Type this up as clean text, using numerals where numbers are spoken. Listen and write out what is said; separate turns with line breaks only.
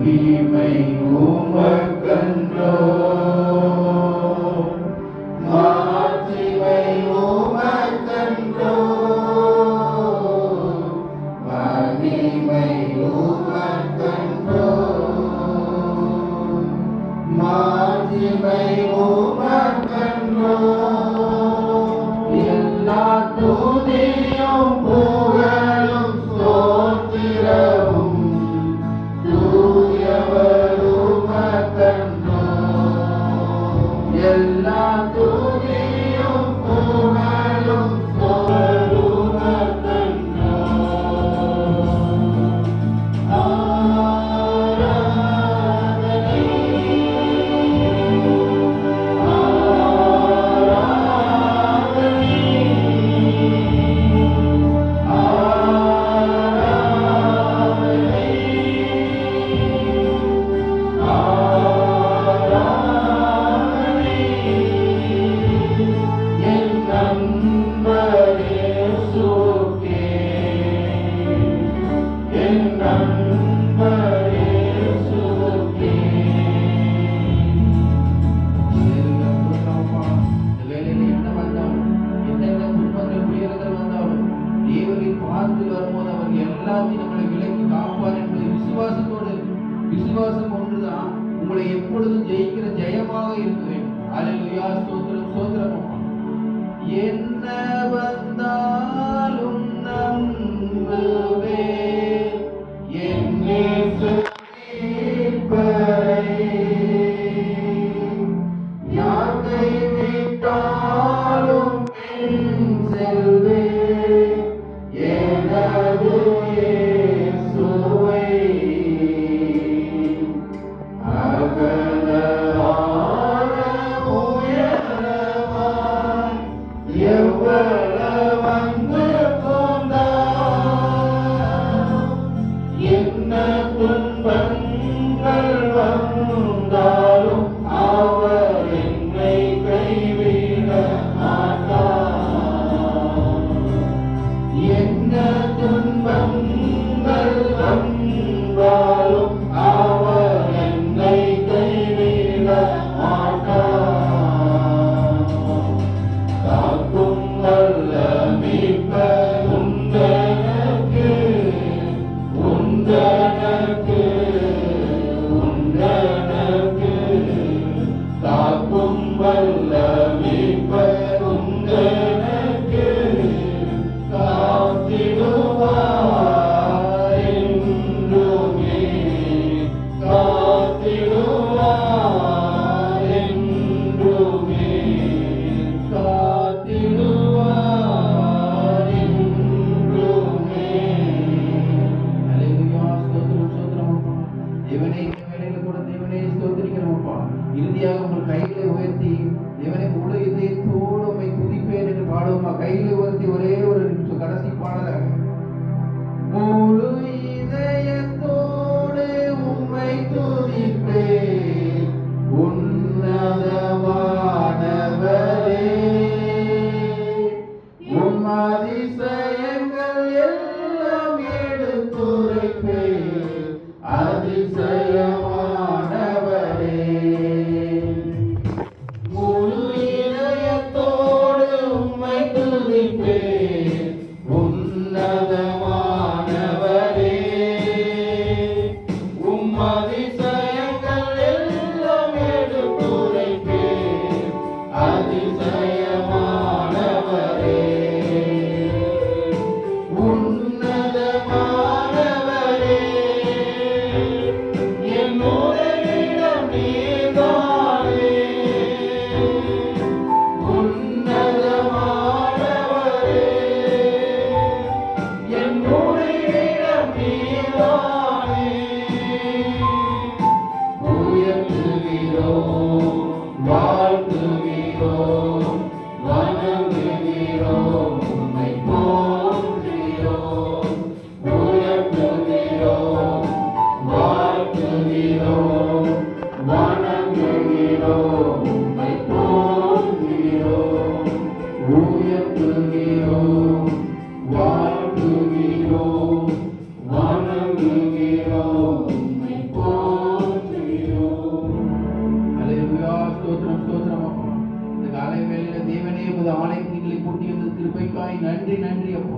மகிமை உமக்கன்றோ, மாட்சிமை உமக்கன்றோ, மகிமை உமக்கன்றோ, மாட்சிமை உமக்கன்றோ. எல்லா துதியும் புகழும் ஸ்தோத்திரமும் தூயவர் உமக்கன்றோ. எல்லா துதியும் புகழும் ஸ்தோத்திரமும் உமக்கன்றோ. விசுவாசம் ஒன்றுதான் உங்களை எப்பொழுதும் ஜெயிக்கிற ஜெயமாக இருக்க வேண்டும். அல்லேலூயா, ஸ்தோத்திரம், ஸ்தோத்திரம். என்ன வந்தாலும் நம்புவே என் இயேசு மீட்பரை. யார் கைவிட்டாலும் பின் செல்வே எனது இயேசுவை. அகலமான உயரமாய் எவ்வளவு வந்து போனார். என்ன துன்பங்கள் வந்தாலும் அவர் என்னை கைவிட மாட்டார். என்ன துன்பங்கள் வந்தாலும் அவர் என்னை கைவிட மாட்டார். காக்கும் வல்ல மீட்பர் உண்டனக்கு, உண்டனக்கு, உண்டனக்கு. காக்கும் வல்ல மீட்பர் உண்டனக்கு, காத்திடுவார் என்றுமே, காத்திடுவார் என்றுமே, காத்திடுவார் என்றுமே. அல்லேலூயா, ஸ்தோத்திரம், ஸ்தோத்திரம் அப்பா. தேவனே, இந்த வேளையில கூட தேவனே ஸ்தோத்திரிக்கிறோம் அப்பா. இறுதியாக உங்கள் கைகளை உயர்த்தி தேவனே முழு இதயத்தோடு உமது ஆலயத்தை எங்களை கூட்டி வந்த கிருபைக்காய் நன்றி நன்றி அப்பா.